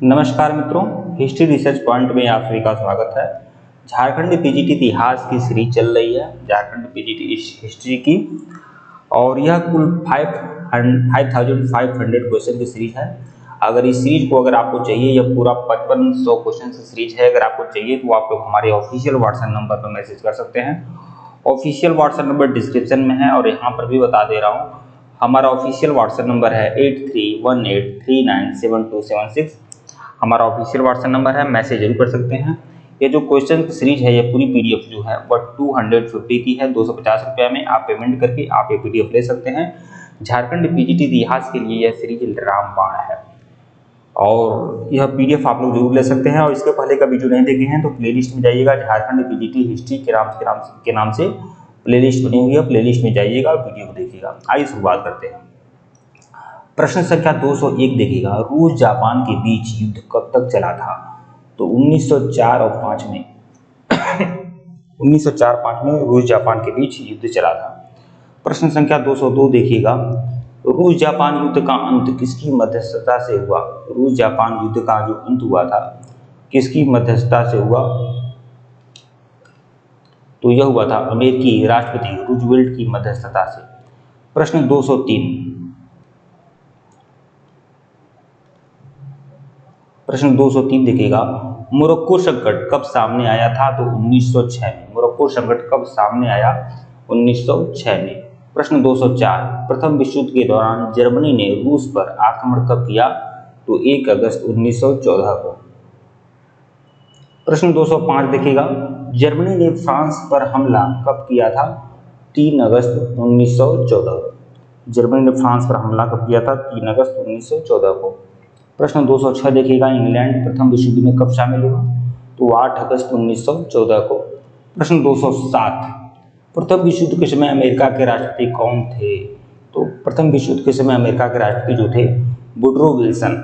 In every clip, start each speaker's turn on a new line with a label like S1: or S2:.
S1: नमस्कार मित्रों, history research point में आप सभी का स्वागत है। झारखंड पीजीटी इतिहास की सीरीज चल रही है, झारखंड पीजीटी हिस्ट्री की, और यह कुल 5500 क्वेश्चन की सीरीज है। अगर इस सीरीज को आपको चाहिए, यह पूरा 5500 क्वेश्चन की सीरीज है, अगर आपको चाहिए तो आप लोग हमारे ऑफिशियल व्हाट्सएप नंबर पर मैसेज कर सकते हैं। ऑफिशियल व्हाट्सएप नंबर डिस्क्रिप्शन में है और यहाँ पर भी बता दे रहा हूँ। हमारा ऑफिशियल व्हाट्सएप नंबर है 8318397276। हमारा ऑफिशियल व्हाट्सएप नंबर है, मैसेज जरूर कर सकते हैं। ये जो क्वेश्चन की सीरीज है, ये पूरी पीडीएफ जो है वह 250 की है, 250 रुपये में आप पेमेंट करके आप ये पीडीएफ ले सकते हैं। झारखंड पीजीटी इतिहास के लिए यह सीरीज रामबाण है और यह पीडीएफ आप लोग जरूर ले सकते हैं। और इसके पहले का वीडियो नहीं देखे हैं तो प्लेलिस्ट में जाइएगा, झारखंड पीजीटी हिस्ट्री के नाम से प्लेलिस्ट बनी हुई है, प्लेलिस्ट में जाइएगा और वीडियो को देखिएगा। आइए शुरुआत करते हैं। प्रश्न संख्या 201 देखिएगा, रूस जापान के बीच युद्ध कब तक चला था? तो 1904 और 5 में 1904-5 में रूस जापान के बीच युद्ध चला था। प्रश्न संख्या 202 देखिएगा, रूस जापान युद्ध का अंत किसकी मध्यस्थता से हुआ? रूस जापान युद्ध का जो अंत हुआ था किसकी मध्यस्थता से हुआ? तो यह हुआ था अमेरिकी राष्ट्रपति रूजवेल्ट की मध्यस्थता से। प्रश्न 203 देखिएगा, मोरक्को संकट कब सामने आया था? तो 1906 में। मोरक्को संकट कब सामने आया? 1906 में। प्रश्न 204, प्रथम विश्व युद्ध के दौरान जर्मनी ने रूस पर आक्रमण कब किया? तो 1 अगस्त 1914 को। प्रश्न 205 देखिएगा, जर्मनी ने फ्रांस पर हमला कब किया था? 3 अगस्त 1914। जर्मनी ने फ्रांस पर हमला कब किया था? 3 अगस्त 1914 को। प्रश्न 206 देखिएगा, इंग्लैंड प्रथम विश्व युद्ध में कब शामिल हुआ? तो 8 अगस्त 1914 को। प्रश्न 207, प्रथम विश्व युद्ध के समय अमेरिका के राष्ट्रपति कौन थे? तो प्रथम विश्व युद्ध के समय अमेरिका के राष्ट्रपति जो थे वुडरो विल्सन।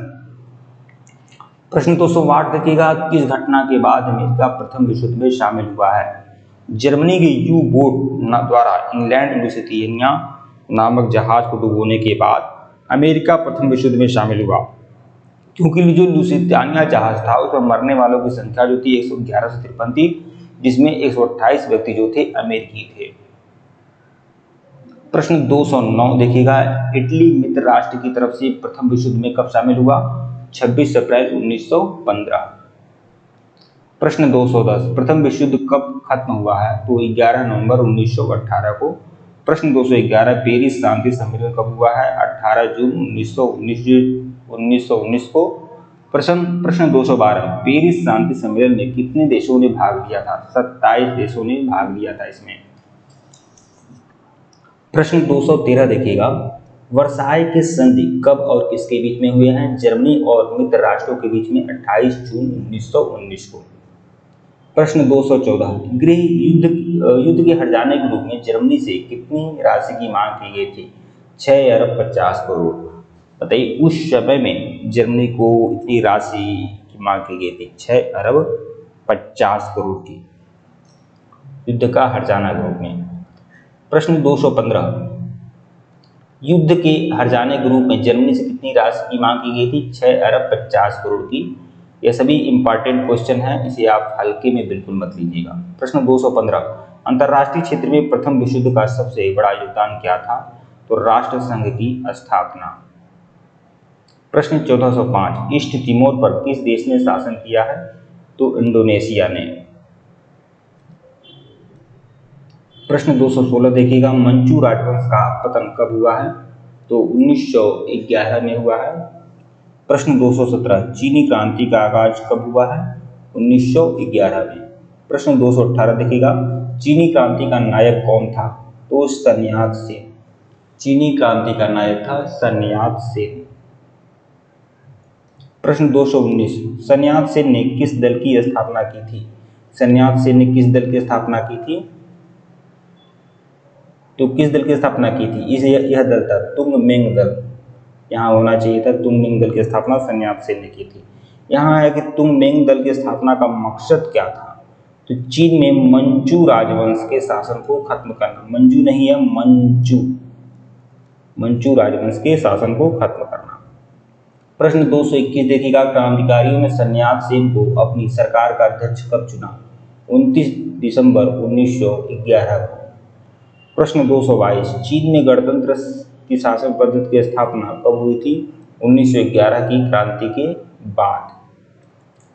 S1: प्रश्न 208 देखिएगा, किस घटना के बाद अमेरिका प्रथम विश्व युद्ध में शामिल हुआ है? जर्मनी के यू बोट द्वारा इंग्लैंड लुसियाना नामक जहाज को डुबोने के बाद अमेरिका प्रथम विश्व युद्ध में शामिल हुआ, क्योंकि जो लुसियाना जहाज था उसमें मरने वालों की संख्या जो थी 111 से 53 थी, जिसमें 128 व्यक्ति जो थे अमेरिकी थे। प्रश्न 209 देखिएगा, इटली मित्र राष्ट्र की तरफ से प्रथम विश्व युद्ध में कब शामिल हुआ? 26 अप्रैल 1915। प्रश्न 210, प्रथम विश्व युद्ध कब खत्म हुआ है? तो 11 नवंबर 1918 को। प्रश्न 211, पेरिस शांति सम्मेलन कब हुआ है? 18 जून 1919 को। प्रश्न 212, पेरिस शांति सम्मेलन में कितने देशों ने भाग लिया था? 27 देशों ने भाग लिया था इसमें। प्रश्न 213 देखिएगा, वर्साई की संधि कब और किसके बीच में हुए हैं? जर्मनी और मित्र राष्ट्रों के बीच में 28 जून 1919 को। प्रश्न 214, गृह युद्ध के हट जाने के रूप में जर्मनी से कितनी राशि की मांग की गई थी? 6 अरब 50 करोड़। बताइए उस समय में जर्मनी को इतनी राशि की मांग की गई थी, 6 अरब 50 करोड़ की, युद्ध का हट जाना के रूप में। प्रश्न 215, युद्ध के हर जाने के रूप में जर्मनी से कितनी राशि की मांग की गई थी? 6 अरब 50 करोड़ की। यह सभी इंपॉर्टेंट क्वेश्चन हैं, इसे आप हल्के में बिल्कुल मत लीजिएगा। प्रश्न 215, अंतरराष्ट्रीय क्षेत्र में प्रथम विश्व युद्ध का सबसे बड़ा योगदान क्या था? तो राष्ट्र संघ की स्थापना। प्रश्न 1405, ईस्ट तिमोर पर किस देश ने शासन किया है? तो इंडोनेशिया ने। प्रश्न 216 देखिएगा, मंचू राजवंश का पतन कब हुआ है? तो 1911 में हुआ है। प्रश्न 217, चीनी क्रांति का आगाज कब हुआ है? 1911 में। प्रश्न 218 देखिएगा, चीनी क्रांति का नायक कौन था? तो सन्यात सेन। चीनी क्रांति का नायक था सन्यात सेन। प्रश्न 219, सन्यात सेन ने किस दल की स्थापना की थी? सन्यात सेन ने किस दल की स्थापना की थी? तो किस दल की स्थापना की थी? यह दल था तुंगमिंग दल। यहाँ होना चाहिए था तुंगमिंग दल की स्थापना सन्यात सेन ने की थी। यहाँ है कि तुंगमिंग दल की स्थापना का मकसद क्या था? तो चीन में मंचू राजवंश के शासन को खत्म करना। मंजू नहीं है, मंचू राजवंश के शासन को खत्म करना। प्रश्न 221 देखिएगा, क्रांतिकारियों ने सन्याल सेन को अपनी सरकार का अध्यक्ष कब चुना? 29 दिसंबर 1911 को। प्रश्न 222, चीन में गणतंत्र की शासन पद्धति की स्थापना कब हुई थी? 1911 की क्रांति के बाद।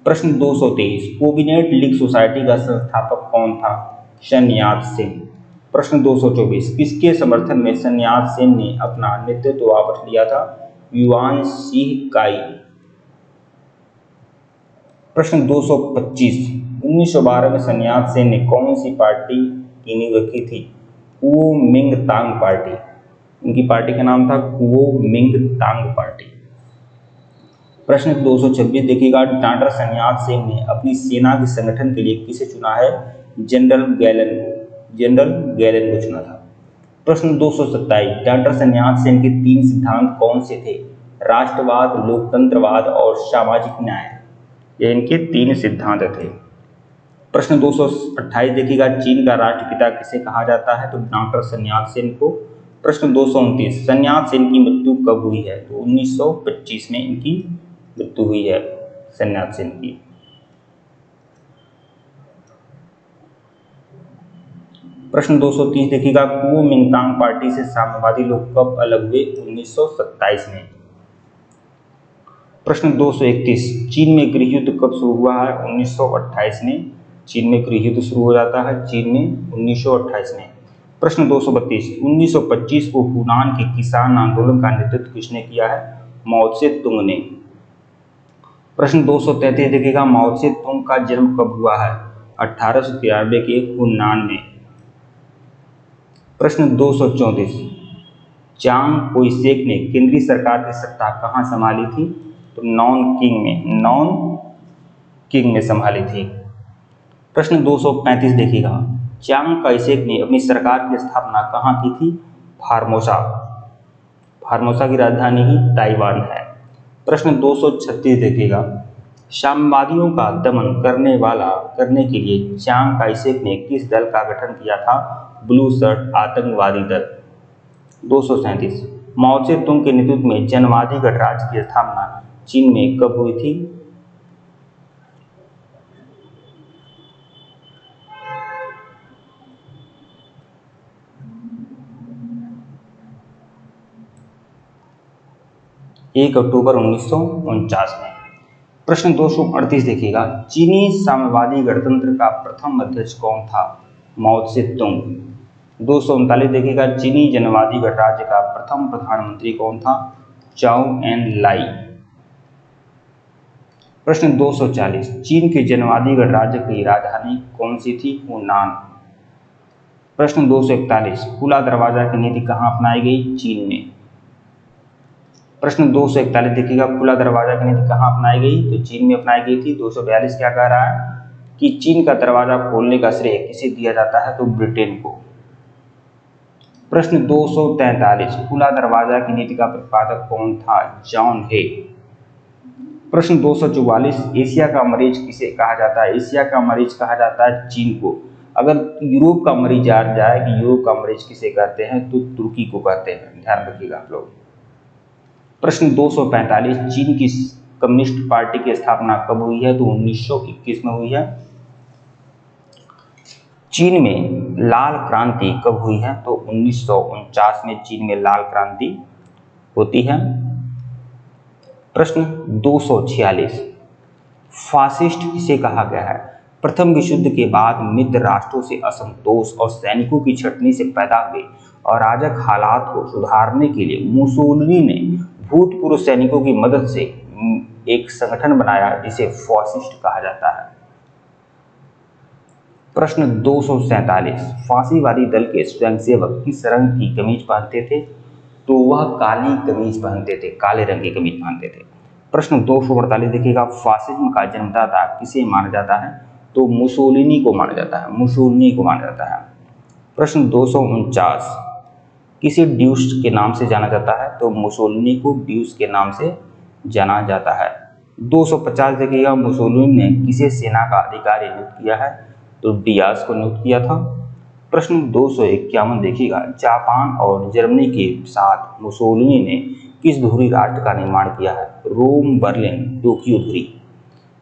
S1: प्रश्न 223, कोऑर्डिनेट लीग सोसाइटी का संस्थापक कौन था? सन यात सेन। प्रश्न 224, किसके समर्थन में सन यात सेन ने अपना नेतृत्व वापस लिया था? युआन शी काई। प्रश्न 225, 1912 में सन यात सेन ने कौन सी पार्टी की नींव रखी थी? कुओमिंगतांग पार्टी। इनकी पार्टी का नाम था कुओमिंगतांग पार्टी। प्रश्न 226 देखिएगा, डॉक्टर सन यात सेन ने अपनी सेना के संगठन के लिए किसे चुना है? जनरल गैलन को चुना था। प्रश्न 227, डॉक्टर सन यात सेन के 3 सिद्धांत कौन से थे? राष्ट्रवाद, लोकतंत्रवाद और सामाजिक न्याय। ये इनके 3 सिद्धांत थे। प्रश्न 228 देखिएगा, चीन का राष्ट्रपिता किसे कहा जाता है? तो डॉक्टर सन यात सेन को। प्रश्न 229, सन यात सेन की मृत्यु कब हुई है? तो 1925 में इनकी मृत्यु हुई है सन यात सेन की। प्रश्न 230 देखिएगा, कुओमिंगतांग पार्टी से साम्यवादी लोग कब अलग हुए? 1927 में। प्रश्न 231, चीन में गृह युद्ध कब शुरू हुआ है? 1928 में चीन में गृह युद्ध शुरू हो जाता है चीन में 1928 में। प्रश्न 232, 1925 को हुनान के किसान आंदोलन का नेतृत्व किसने किया है? माओ त्से तुंग ने। प्रश्न 233 देखिएगा, माओ त्से तुंग का जन्म कब हुआ है? 1893 के हुनान में। प्रश्न 234, चांग कोई-शेक ने केंद्रीय सरकार की सत्ता कहाँ संभाली थी? तो नॉन किंग में संभाली थी। प्रश्न 235 देखिएगा, चांग कोई-शेक ने अपनी सरकार की स्थापना कहाँ की थी? फार्मोसा की राजधानी ही ताइवान है। प्रश्न 236 देखिएगा, साम्यवादियों का दमन करने के लिए चांग कोई-शेक ने किस दल का गठन किया था? ब्लू शर्ट आतंकवादी दल। 237, माओ त्से तुंग के नेतृत्व में जनवादी गणराज्य की स्थापना चीन में कब हुई थी? एक अक्टूबर 1949 में। प्रश्न 238 देखिएगा, चीनी साम्यवादी गणतंत्र का प्रथम अध्यक्ष कौन था? माओ त्से तुंग। 239 देखिएगा, चीनी जनवादी गणराज्य का प्रथम प्रधानमंत्री कौन था? चाउ एन लाई। प्रश्न 240, चीन के जनवादी गणराज्य की राजधानी कौन सी थी? हुनान। प्रश्न 241, खुला दरवाजा की नीति कहाँ अपनाई गई? चीन में। प्रश्न 241 देखिएगा, खुला दरवाजा की नीति कहाँ अपनाई गई? तो चीन में अपनाई गई थी। 242 क्या कह रहा है कि चीन का दरवाजा खोलने का श्रेय किसे दिया जाता है? तो ब्रिटेन को। प्रश्न 243, खुला दरवाजा की नीति का प्रतिपादक कौन था? जॉन हे। प्रश्न 244, एशिया का मरीज किसे कहा जाता है? एशिया का मरीज कहा जाता है चीन को। अगर यूरोप का मरीज जान जाए कि यूरोप का मरीज किसे कहते हैं तो तुर्की को कहते हैं, ध्यान रखिएगा आप लोग। प्रश्न 245, चीन की कम्युनिस्ट पार्टी की स्थापना कब हुई है? तो 1921 में हुई है। चीन में लाल क्रांति कब हुई है? तो 1949 में चीन में लाल क्रांति होती है। प्रश्न 246, फासिस्ट किसे कहा गया है? प्रथम विश्व युद्ध के बाद मित्र राष्ट्रों से असंतोष और सैनिकों की छटनी से पैदा हुए अराजक हालात को सुधारने के लिए मुसोलिनी ने भूतपूर्व सैनिकों की मदद से एक संगठन बनाया जिसे फासिस्ट कहा जाता है। प्रश्न 247, फांसीवादी दल के स्वयंसेवक किस रंग की कमीज पहनते थे? तो वह काली कमीज पहनते थे, काले रंग की कमीज पहनते थे। प्रश्न 248 देखिएगा, फासिज्म का जन्मदाता किसे माना जाता है? तो मुसोलिनी को माना जाता है। प्रश्न 249, किसे ड्यूस के नाम से जाना जाता है? तो मुसोलिनी को ड्यूस के नाम से जाना जाता है। 250 देखिएगा, मुसोलिनी ने किसे सेना का अधिकारी नियुक्त किया है? तो डियास को नियुक्त किया था। प्रश्न 251 देखिएगा, जापान और जर्मनी के साथ मुसोलिनी ने किस धुरी राष्ट्र का निर्माण किया है? रोम, बर्लिन, टोक्यो धुरी।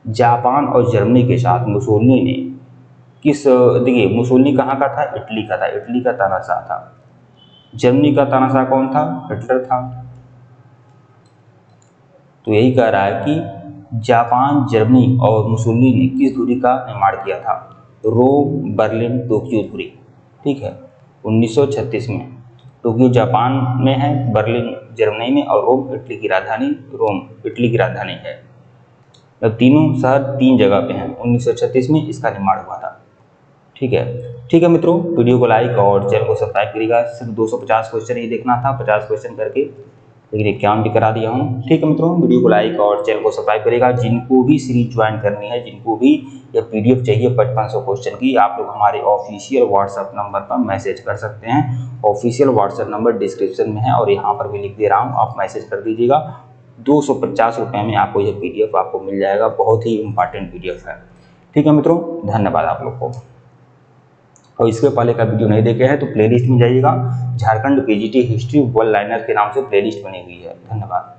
S1: जापान और जर्मनी के साथ मुसोलिनी ने किस, देखिए मुसोलिनी कहाँ का था? इटली का था, इटली का तानाशाह था। जर्मनी का तानाशाह कौन था? हिटलर था। तो यही कह रहा है कि जापान, जर्मनी और मुसोलिनी ने किस धुरी का निर्माण किया था? रोम, बर्लिन, टोक्यो धुरी। ठीक है, 1936 में। टोक्यो जापान में है, बर्लिन जर्मनी में और रोम इटली की राजधानी, रोम इटली की राजधानी है। अब तीनों शहर 3 जगह पे हैं। 1936 में इसका निर्माण हुआ था। ठीक है, ठीक है मित्रों, वीडियो को लाइक और चैनल को सब्सक्राइब करिएगा। सिर्फ 250 क्वेश्चन ही देखना था, 50 क्वेश्चन करके लेकिन 51 भी करा दिया हूँ। ठीक है मित्रों, वीडियो को लाइक और चैनल को सब्सक्राइब करिएगा। जिनको भी सीरीज ज्वाइन करनी है, जिनको भी यह पीडीएफ चाहिए 5500 क्वेश्चन की, आप लोग हमारे ऑफिशियल व्हाट्सएप नंबर पर मैसेज कर सकते हैं। ऑफिशियल व्हाट्सएप नंबर डिस्क्रिप्शन में है और यहाँ पर भी लिख दे रहा हूँ, आप मैसेज कर दीजिएगा। 250 रुपये में आपको यह पीडीएफ आपको मिल जाएगा। बहुत ही इंपॉर्टेंट पीडीएफ है। ठीक है मित्रों, धन्यवाद आप लोग को। और इसके पहले का वीडियो नहीं देखे हैं तो प्लेलिस्ट में जाइएगा। Jharkhand PGT history one liner के नाम से प्लेलिस्ट बनी हुई है। धन्यवाद।